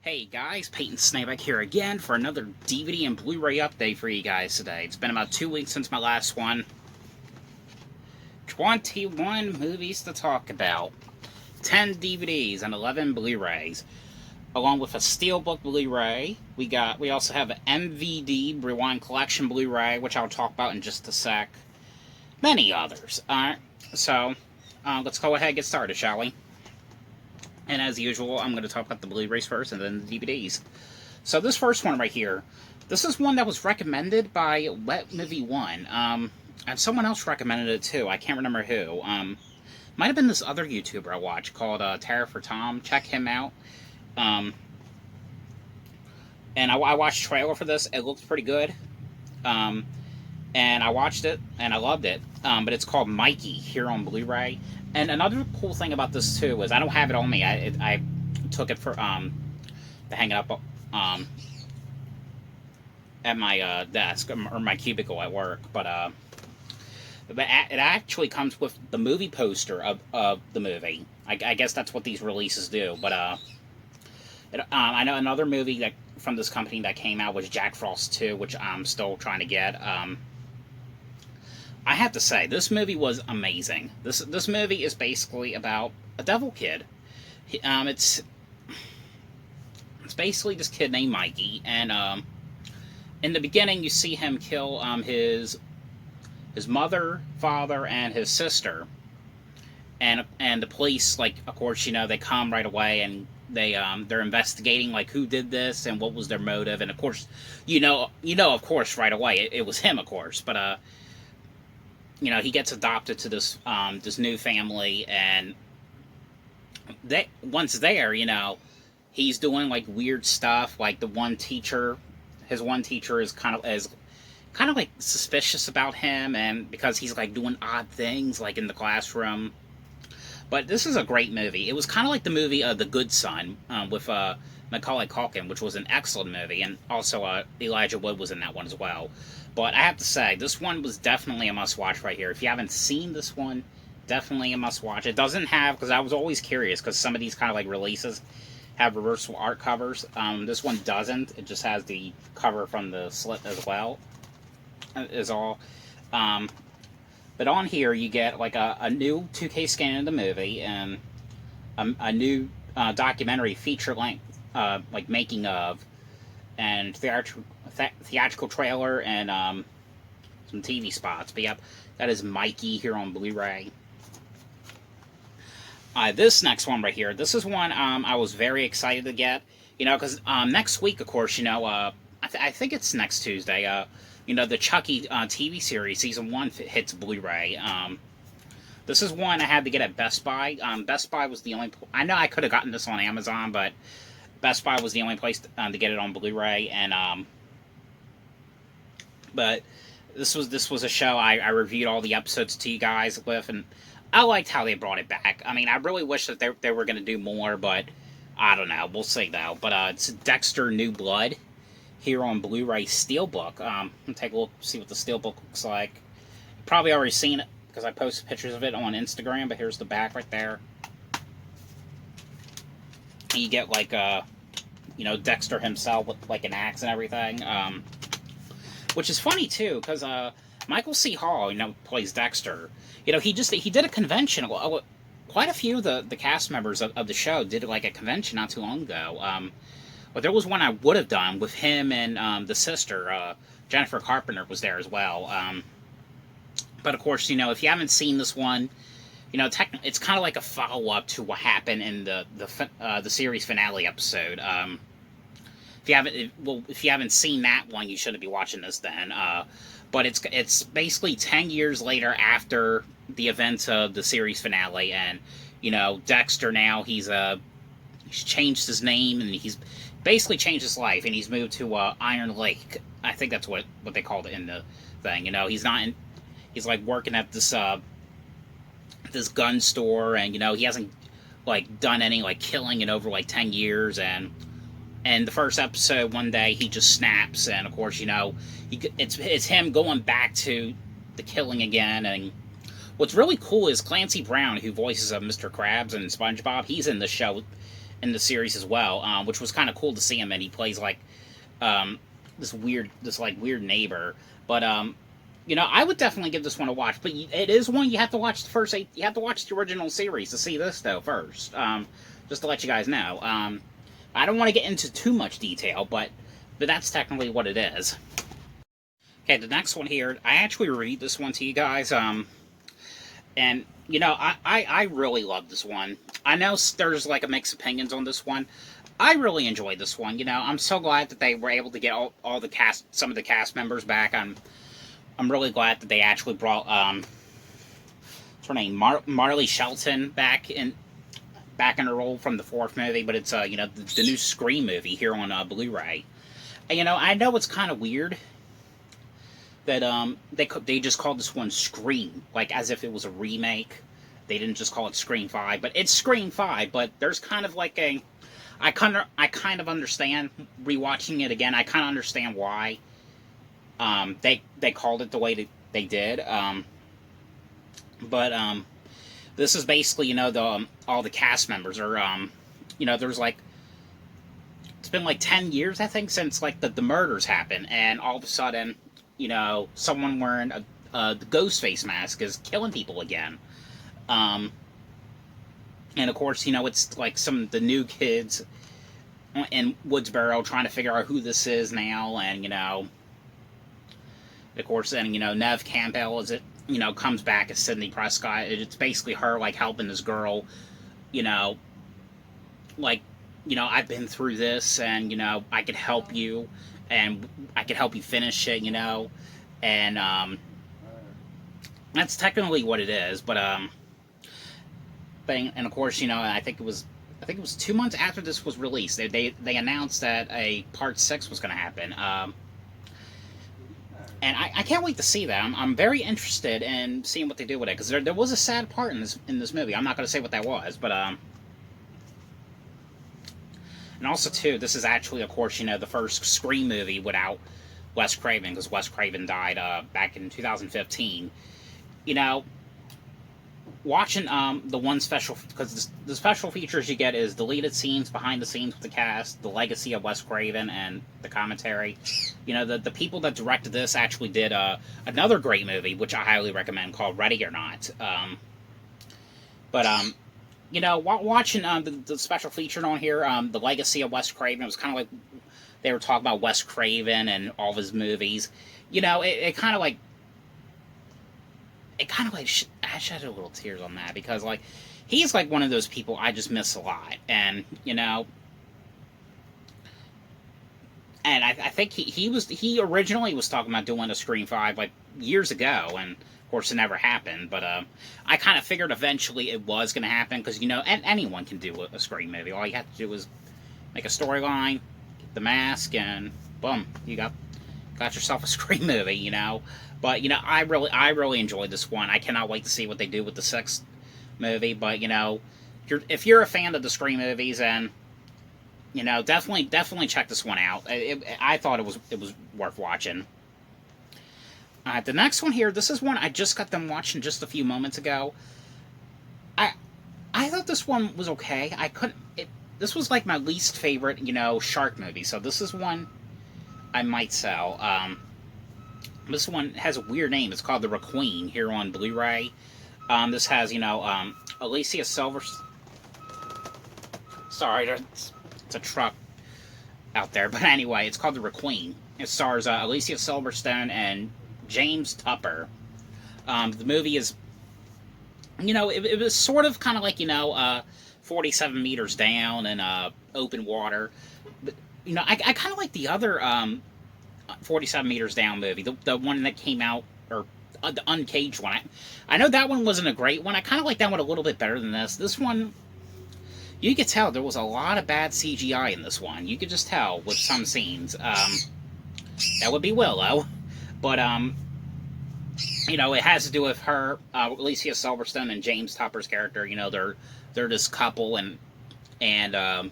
Hey guys, Peyton Snakeback here again for another DVD and Blu-ray update for you guys today. It's been about 2 weeks since my last one. 21 movies to talk about. 10 DVDs and 11 Blu-rays. Along with a Steelbook Blu-ray. We also have an MVD Rewind Collection Blu-ray, which I'll talk about in just a sec. Many others. Alright, so let's go ahead and get started, shall we? And as usual, I'm going to talk about the Blu-rays first and then the DVDs. So this first one right here, this is one that was recommended by Wet Movie 1. And someone else recommended it too. I can't remember who. Might have been this other YouTuber I watched called Terror for Tom. Check him out. And I watched the trailer for this. It looks pretty good. And I watched it and I loved it. But it's called Mikey here on Blu-ray. And another cool thing about this too is I don't have it on me. I took it for to hang it up at my desk or my cubicle at work. But it actually comes with the movie poster of the movie. I guess that's what these releases do. But I know another movie that from this company that came out was Jack Frost 2, which I'm still trying to get. I have to say, this movie was amazing. This movie is basically about a devil kid. It's basically this kid named Mikey, and in the beginning you see him kill his mother, father, and his sister. And the police, like, of course, you know, they come right away and they're investigating, like, who did this and what was their motive. And of course, you know, of course, right away it was him, of course. But you know, he gets adopted to this this new family, and once there, you know, he's doing like weird stuff. Like his one teacher is kind of like suspicious about him, and because he's like doing odd things like in the classroom. But this is a great movie. It was kind of like the movie The Good Son with Macaulay Culkin, which was an excellent movie, and also Elijah Wood was in that one as well. But I have to say, this one was definitely a must-watch right here. If you haven't seen this one, definitely a must-watch. It doesn't have, because I was always curious, because some of these kind of like releases have reversible art covers. This one doesn't. It just has the cover from the slit as well, is all. But on here, you get like a new 2K scan of the movie, and a new documentary feature-length, like making of, and theatrical trailer, and some TV spots. But yep, that is Mikey here on Blu-ray. This next one right here, this is one I was very excited to get. You know, because next week, of course, you know, I think it's next Tuesday, you know, the Chucky TV series, Season 1 hits Blu-ray. This is one I had to get at Best Buy. Best Buy was the only... I know I could have gotten this on Amazon, but Best Buy was the only place to get it on Blu-ray. And but this was a show I reviewed all the episodes to you guys with, and I liked how they brought it back. I mean, I really wish that they were going to do more, but I don't know. We'll see, though. But it's Dexter New Blood here on Blu-ray Steelbook. Take a look, see what the Steelbook looks like. You've probably already seen it, because I posted pictures of it on Instagram, but here's the back right there. You get, like, you know, Dexter himself with, like, an axe and everything. Which is funny, too, because Michael C. Hall, you know, plays Dexter. You know, he did a convention. Quite a few of the cast members of the show did, like, a convention not too long ago. But there was one I would have done with him and the sister, Jennifer Carpenter, was there as well. But of course, you know, if you haven't seen this one, you know, it's kind of like a follow-up to what happened in the series finale episode. If you haven't seen that one, you shouldn't be watching this then. But it's basically 10 years later after the events of the series finale, and you know, Dexter now he's changed his name, and he's basically changed his life, and he's moved to Iron Lake. I think that's what they called it in the thing. You know, he's like working at this this gun store, and you know, he hasn't like done any like killing in over like 10 years, and the first episode, one day he just snaps, and of course, you know, it's him going back to the killing again. And what's really cool is Clancy Brown, who voices Mr. Krabs and SpongeBob, he's in the show in the series as well, which was kind of cool to see him. And he plays like this weird neighbor. But you know, I would definitely give this one a watch. But it is one you have to watch the first 8. You have to watch the original series to see this though first. Just to let you guys know. I don't want to get into too much detail, but that's technically what it is. Okay, the next one here, I actually read this one to you guys, and, you know, I really love this one. I know there's, like, a mixed opinions on this one. I really enjoyed this one, you know. I'm so glad that they were able to get all the cast, some of the cast members back. I'm really glad that they actually brought, what's her name, Marley Shelton back in her role from the 4th movie, but it's, you know, the new Scream movie here on Blu-ray. And, you know, I know it's kind of weird that they just called this one Scream, like as if it was a remake. They didn't just call it Scream 5, but it's Scream 5. But there's kind of like a, I kind of understand rewatching it again. I kind of understand why they called it the way they did. But this is basically, you know, all the cast members are, you know, there's like, it's been like 10 years I think since like the murders happened, and all of a sudden, you know, someone wearing the ghost face mask is killing people again. And of course, you know, it's like some of the new kids in Woodsboro trying to figure out who this is now, and, you know, of course, then, you know, Neve Campbell, you know, comes back as Sidney Prescott. It's basically her, like, helping this girl, you know, like, you know, I've been through this, and, you know, I could help you, and I could help you finish it, you know, and, that's technically what it is, but, and of course, you know, I think it was 2 months after this was released, they announced that a part 6 was going to happen, and I can't wait to see that. I'm very interested in seeing what they do with it, because there was a sad part in this movie. I'm not going to say what that was, but, and also, too, this is actually, of course, you know, the first Scream movie without Wes Craven, because Wes Craven died back in 2015. You know, watching the one special, because the special features you get is deleted scenes, behind the scenes with the cast, the legacy of Wes Craven, and the commentary. You know, the people that directed this actually did another great movie, which I highly recommend, called Ready or Not. You know, watching the special feature on here, the legacy of Wes Craven, it was kind of like they were talking about Wes Craven and all of his movies. You know, it kind of like, I shed a little tears on that, because, like, he's like one of those people I just miss a lot. And, you know, and I think he originally was talking about doing a Scream 5, like, years ago, and of course it never happened, but I kind of figured eventually it was going to happen, because, you know, anyone can do a Scream movie. All you have to do is make a storyline, get the mask, and boom, you got yourself a Scream movie, you know. But, you know, I really enjoyed this one. I cannot wait to see what they do with the 6th movie. But, you know, if you're a fan of the Scream movies, and, you know, definitely check this one out. I thought it was worth watching. The next one here, this is one I just got done watching just a few moments ago. I thought this one was okay. This was like my least favorite, you know, shark movie. So this is one I might sell. This one has a weird name. It's called the REQUIN here on Blu-ray. This has, you know, Alicia Silverstone. Sorry, it's a truck out there. But anyway, it's called the REQUIN. It stars Alicia Silverstone and James Tupper. The movie is, you know, it was sort of kind of like, you know, 47 meters down and open water. But, you know, I kind of like the other 47 meters down movie, the one that came out, or the Uncaged one. I know that one wasn't a great one. I kind of like that one a little bit better than this. This one, you could tell there was a lot of bad CGI in this one. You could just tell with some scenes. That would be Willow. But, you know, it has to do with her, Alicia Silverstone and James Tupper's character. You know, they're this couple, and they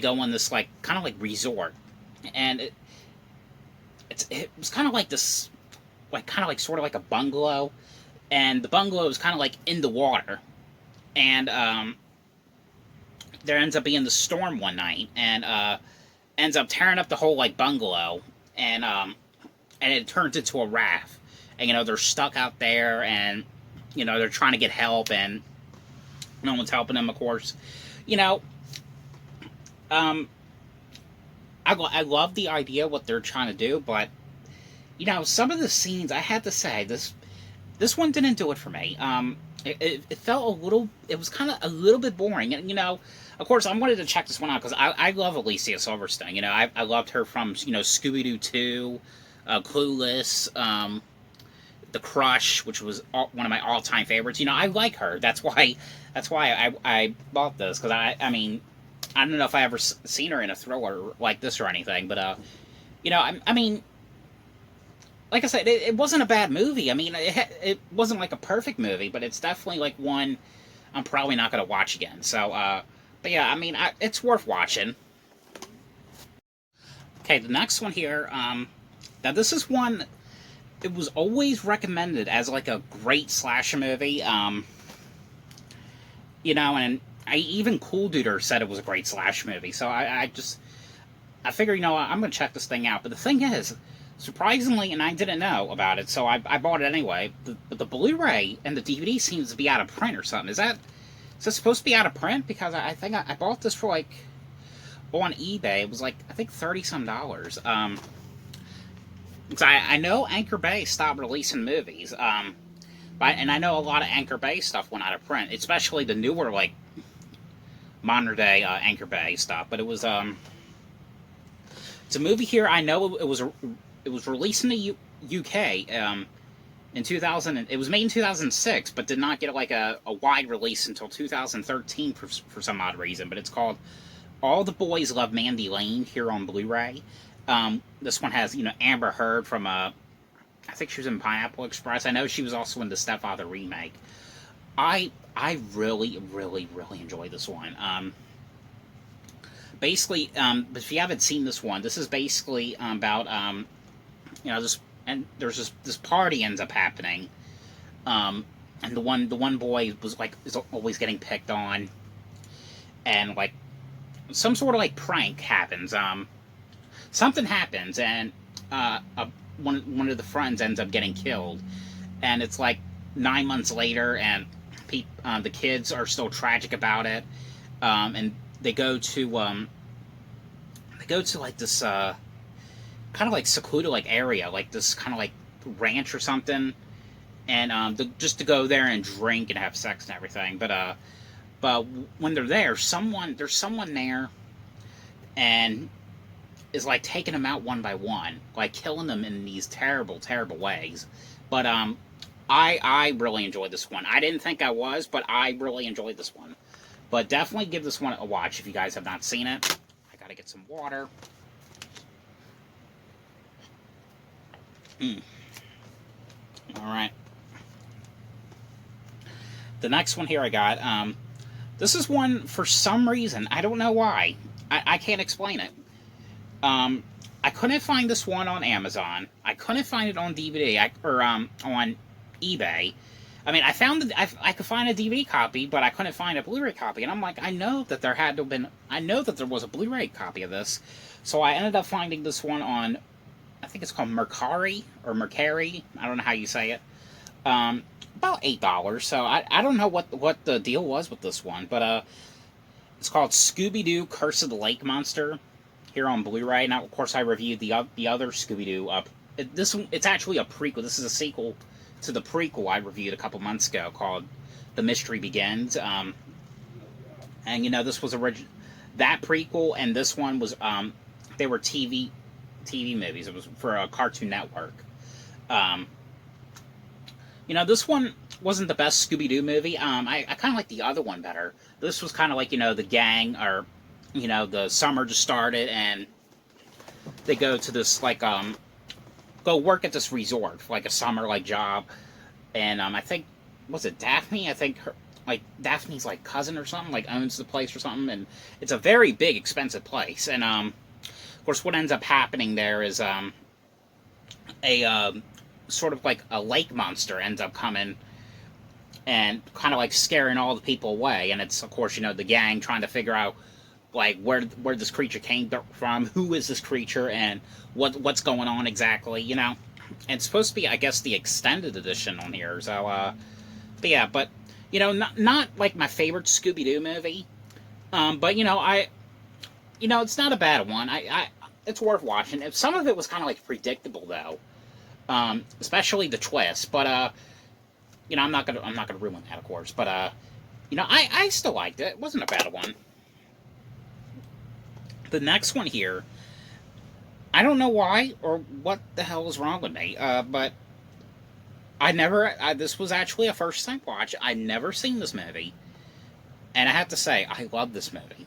go on this, like, kind of like resort. And it was kind of like this, like, kind of like sort of like a bungalow, and the bungalow was kind of like in the water, and there ends up being the storm one night, and ends up tearing up the whole like bungalow, and it turns into a raft, and they're stuck out there, and they're trying to get help, and no one's helping them, of course. I love the idea what they're trying to do, but some of the scenes, I had to say, this one didn't do it for me. It felt a little, it was kind of a little bit boring, and of course I wanted to check this one out because I love Alicia Silverstone. I loved her from Scooby-Doo 2, Clueless, The Crush, which was one of my all-time favorites. I like her. That's why I bought this, because I mean, I don't know if I ever seen her in a thriller like this or anything, but I mean, like I said, it wasn't a bad movie. I mean, it wasn't like a perfect movie, but it's definitely like one I'm probably not going to watch again. So, but yeah, I mean, it's worth watching. Okay, the next one here, now this is one, it was always recommended as like a great slasher movie, and even Cool Duder said it was a great slasher movie, so I figured, I'm going to check this thing out. But the thing is, surprisingly, and I didn't know about it, so I bought it anyway, but the Blu-ray and the DVD seems to be out of print or something. Is that supposed to be out of print? Because I think I bought this for, like, on eBay. It was, like, I think $30-some. Because I know Anchor Bay stopped releasing movies, and I know a lot of Anchor Bay stuff went out of print, especially the newer, like, modern-day Anchor Bay stuff. But it was, it's a movie here. I know it was released in the UK in 2000. It was made in 2006, but did not get like a wide release until 2013 for some odd reason. But it's called All the Boys Love Mandy Lane here on Blu-ray. This one has Amber Heard from I think she was in Pineapple Express. I know she was also in the Stepfather remake. I really, really, really enjoyed this one. Basically, but if you haven't seen this one, this is basically about this, and there's this party ends up happening, and the one boy is always getting picked on, and like some sort of like prank happens. Something happens, and one of the friends ends up getting killed, and it's like 9 months later, and the kids are still tragic about it, and they go to like this kind of like secluded like area, like this kind of like ranch or something, and just to go there and drink and have sex and everything. But when they're there, there's someone there, and is like taking them out one by one, like killing them in these terrible, terrible ways. But I really enjoyed this one. I didn't think I was, but I really enjoyed this one. But definitely give this one a watch if you guys have not seen it. I gotta get some water. Alright. The next one here I got, this is one, for some reason, I don't know why. I can't explain it. I couldn't find this one on Amazon. I couldn't find it on DVD, or on eBay. I mean, I could find a DVD copy, but I couldn't find a Blu-ray copy. And I'm like, I know that there was a Blu-ray copy of this. So I ended up finding this one on, I think it's called Mercari, or Mercari. I don't know how you say it. About $8. So I don't know what the deal was with this one. But it's called Scooby-Doo Curse of the Lake Monster here on Blu-ray. Now, of course, I reviewed the other Scooby-Doo. It's actually a prequel. This is a sequel to the prequel I reviewed a couple months ago called The Mystery Begins. And this was that prequel, and this one was they were TV movies. It was for a Cartoon Network. This one wasn't the best Scooby-Doo movie. I kind of like the other one better. This was kind of like, the gang, or the summer just started, and they go to this like go work at this resort for like a summer like job, and I think, was it Daphne? I think Daphne's like cousin or something like owns the place or something, and it's a very big, expensive place. And of course, what ends up happening there is a sort of like a lake monster ends up coming, and kind of like scaring all the people away. And it's, of course, you know, the gang trying to figure out like where this creature came from, who is this creature, and what's going on exactly, you know. And it's supposed to be, I guess, the extended edition on here. So, but yeah, but you know, not like my favorite Scooby-Doo movie, but you know, it's not a bad one. It's worth watching. Some of it was kind of like predictable though, especially the twist. But you know, I'm not gonna ruin that, of course. But you know, I still liked it. It wasn't a bad one. The next one here, I don't know why or what the hell is wrong with me, but this was actually a first time watch. I'd never seen this movie, and I have to say, I love this movie.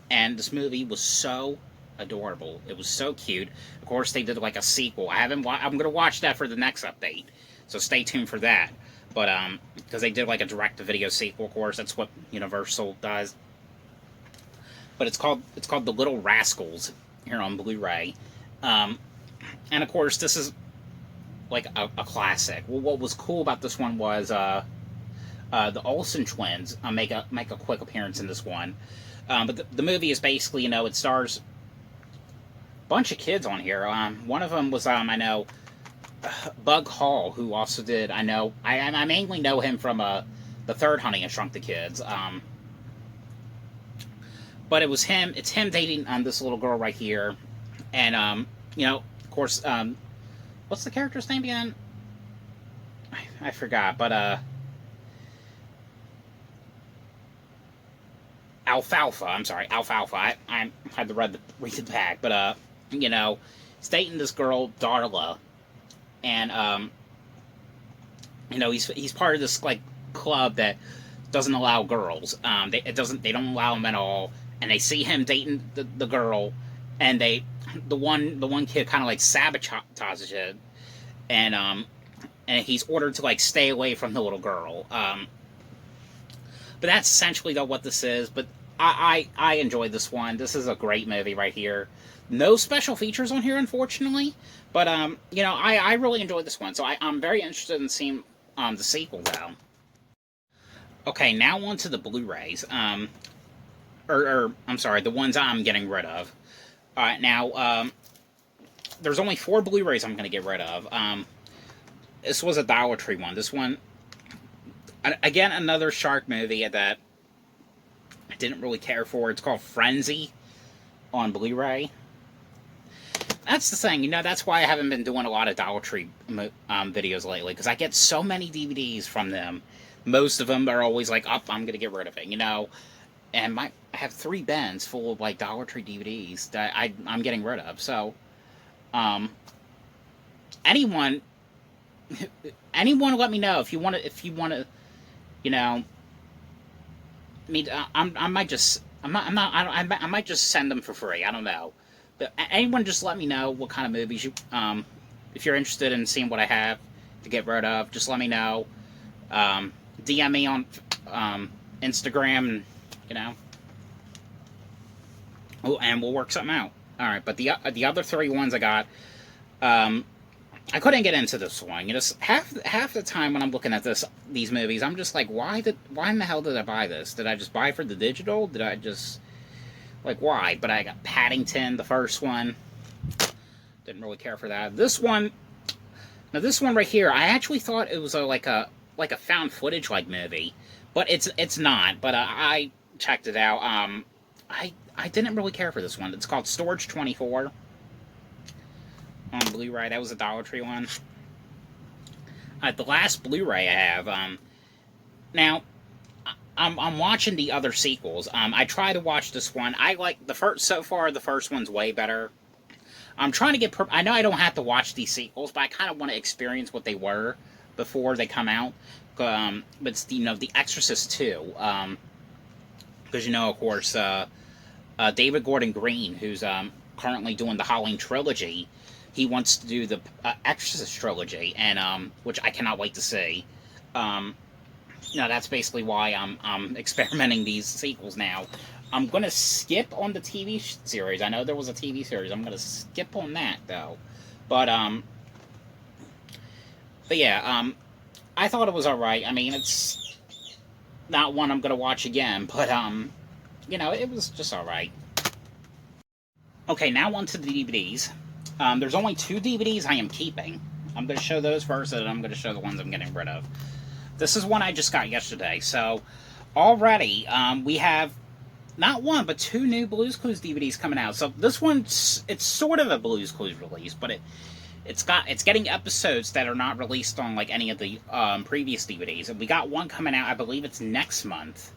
And this movie was so adorable. It was so cute. Of course, they did like a sequel. I'm gonna watch that for the next update, so stay tuned for that. But because they did like a direct-to-video sequel, of course, that's what Universal does. But it's called The Little Rascals here on Blu-ray, and of course this is like a classic. Well, what was cool about this one was the Olsen twins make a quick appearance in this one. But the movie is basically, it stars a bunch of kids on here. One of them was I know Bug Hall, who also did I mainly know him from the third Honey I Shrunk the Kids. But it's him dating this little girl right here, and of course, what's the character's name again? I forgot, but Alfalfa. I'm sorry, Alfalfa. I had to read it back, but he's dating this girl Darla, and he's part of this like club that doesn't allow girls. They don't allow him at all. And they see him dating the girl, and the one kid kind of like sabotages it, and he's ordered to like stay away from the little girl. But that's essentially though what this is. But I enjoyed this one. This is a great movie right here. No special features on here, unfortunately. But I really enjoyed this one. So I'm very interested in seeing the sequel though. Okay, now on to the Blu-rays. Or I'm sorry, the ones I'm getting rid of. Alright, now, there's only 4 Blu-rays I'm going to get rid of. This was a Dollar Tree one. This one, again, another shark movie that I didn't really care for. It's called Frenzy on Blu-ray. That's the thing, that's why I haven't been doing a lot of Dollar Tree videos lately, because I get so many DVDs from them. Most of them are always like, I'm going to get rid of it, And I have 3 bins full of like Dollar Tree DVDs that I'm getting rid of. So, anyone let me know if you want to, I might just send them for free. I don't know, but anyone just let me know what kind of movies if you're interested in seeing what I have to get rid of. Just let me know. DM me on Instagram. And we'll work something out. All right, but the other 3 ones I got, I couldn't get into this one. Half the time when I'm looking at these movies, I'm just like, why in the hell did I buy this? Did I just buy for the digital? Did I just why? But I got Paddington, the first one. Didn't really care for that. This one right here, I actually thought it was like a found footage like movie, but it's not. But I checked it out. I didn't really care for this one. It's called Storage 24 on Blu-ray. That was a Dollar Tree one. The last Blu-ray I have. Now, I'm watching the other sequels. I try to watch this one. I like the first. So far, the first one's way better. I'm trying to get. I know I don't have to watch these sequels, but I kind of want to experience what they were before they come out. But it's the Exorcist 2. Because of course, David Gordon Green, who's currently doing the Halloween trilogy, he wants to do the Exorcist trilogy, and which I cannot wait to see. That's basically why I'm experimenting these sequels now. I'm gonna skip on the TV series. I know there was a TV series. I'm gonna skip on that though, but yeah, I thought it was all right. I mean, not one I'm gonna watch again, but you know, it was just alright. Okay, now on to the DVDs. There's only 2 DVDs I am keeping. I'm gonna show those first, and I'm gonna show the ones I'm getting rid of. This is one I just got yesterday, so already we have not 1 but 2 new Blue's Clues DVDs coming out. So this one's, it's sort of a Blue's Clues release, but it's getting episodes that are not released on like any of the previous DVDs. And we got one coming out, I believe it's next month.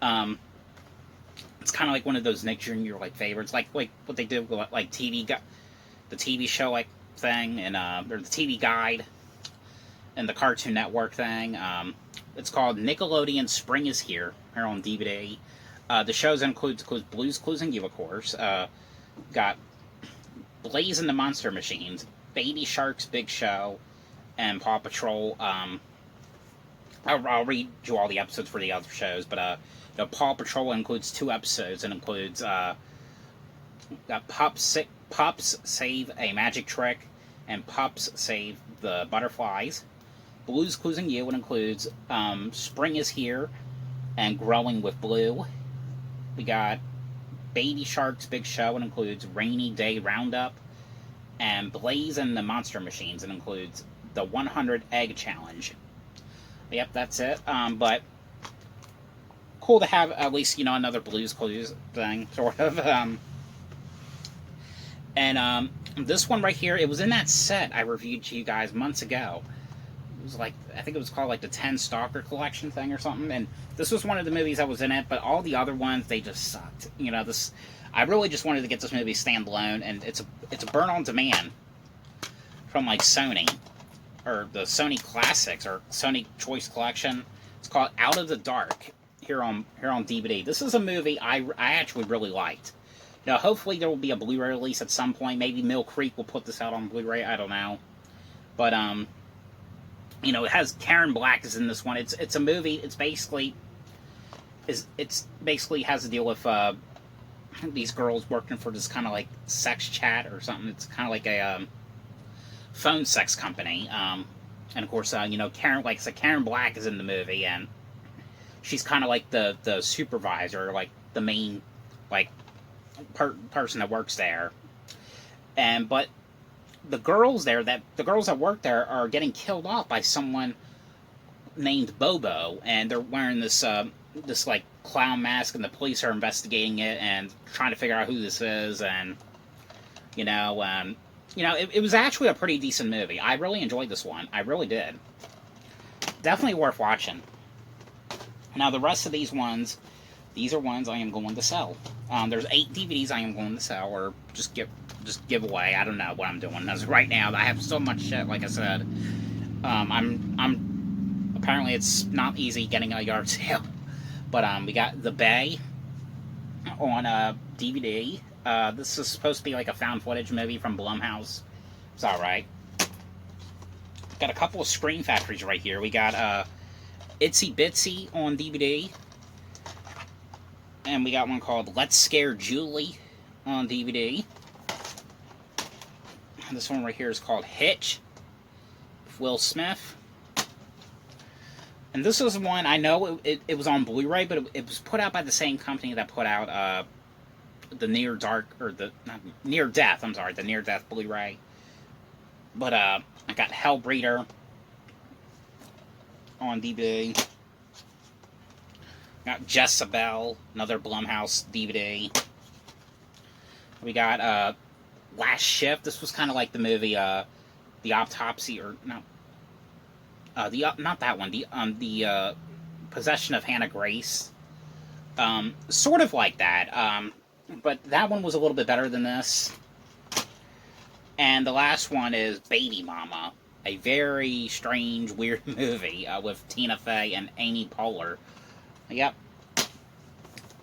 It's kind of like one of those Nick Jr. like favorites, like what they did with like the TV show like thing, and or the TV Guide and the Cartoon Network thing. It's called Nickelodeon Spring is Here on DVD. The shows includes Blue's Clues and you, of course. Got Blaze and the Monster Machines, Baby Shark's Big Show, and Paw Patrol. I'll read you all the episodes for the other shows, but Paw Patrol includes 2 episodes, and includes Pups Save a Magic Trick and Pups Save the Butterflies. Blue's Clues and You, it includes Spring is Here and Growing with Blue. We got Baby Shark's Big Show, it includes Rainy Day Roundup. And Blaze and the Monster Machines, it includes the 100 Egg Challenge. Yep, that's it. But cool to have at least, you know, another Blue's Clues thing, sort of. And this one right here, it was in that set I reviewed to you guys months ago. It was like, I think it was called like the 10 Stalker Collection thing or something. And this was one of the movies that was in it, but all the other ones, they just sucked. You know, I really just wanted to get this movie standalone, and it's a burn on demand from like Sony, or the Sony Classics or Sony Choice Collection. It's called Out of the Dark here on DVD. This is a movie I actually really liked. Now, hopefully there will be a Blu-ray release at some point. Maybe Mill Creek will put this out on Blu-ray. I don't know, but you know, it has Karen Black is in this one. It's a movie. It's basically has to deal with these girls working for this kind of like sex chat or something. It's kind of like a phone sex company. And of course, you know, Karen Black is in the movie, and she's kind of like the supervisor, like the main like person that works there. But the girls that work there are getting killed off by someone named Bobo, and they're wearing this like clown mask, and the police are investigating it and trying to figure out who this is. And you know, it was actually a pretty decent movie. I really enjoyed this one. I really did. Definitely worth watching. Now the rest of these are ones I am going to sell. There's 8 DVDs I am going to sell, or just give away. I don't know what I'm doing. As right now, I have so much shit. Like I said, I'm apparently it's not easy getting a yard sale. But we got The Bay on DVD. This is supposed to be like a found footage movie from Blumhouse. It's alright. Got a couple of Scream Factories right here. We got ITSY BITSY on DVD. And we got one called Let's Scare Julie on DVD. And this one right here is called Hitch with Will Smith. And this was one, I know it was on Blu-ray, but it was put out by the same company that put out the Near Death Blu-ray. But I got HELLBREEDER on DVD. Got Jessabelle, another Blumhouse DVD. We got Last Shift. This was kind of like the movie The Autopsy, or not that one. The Possession of Hannah Grace. Sort of like that. But that one was a little bit better than this. And the last one is Baby Mama, a very strange, weird movie with Tina Fey and Amy Poehler. Yep.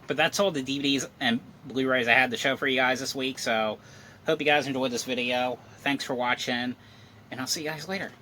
But that's all the DVDs and Blu-rays I had to show for you guys this week. So, hope you guys enjoyed this video. Thanks for watching, and I'll see you guys later.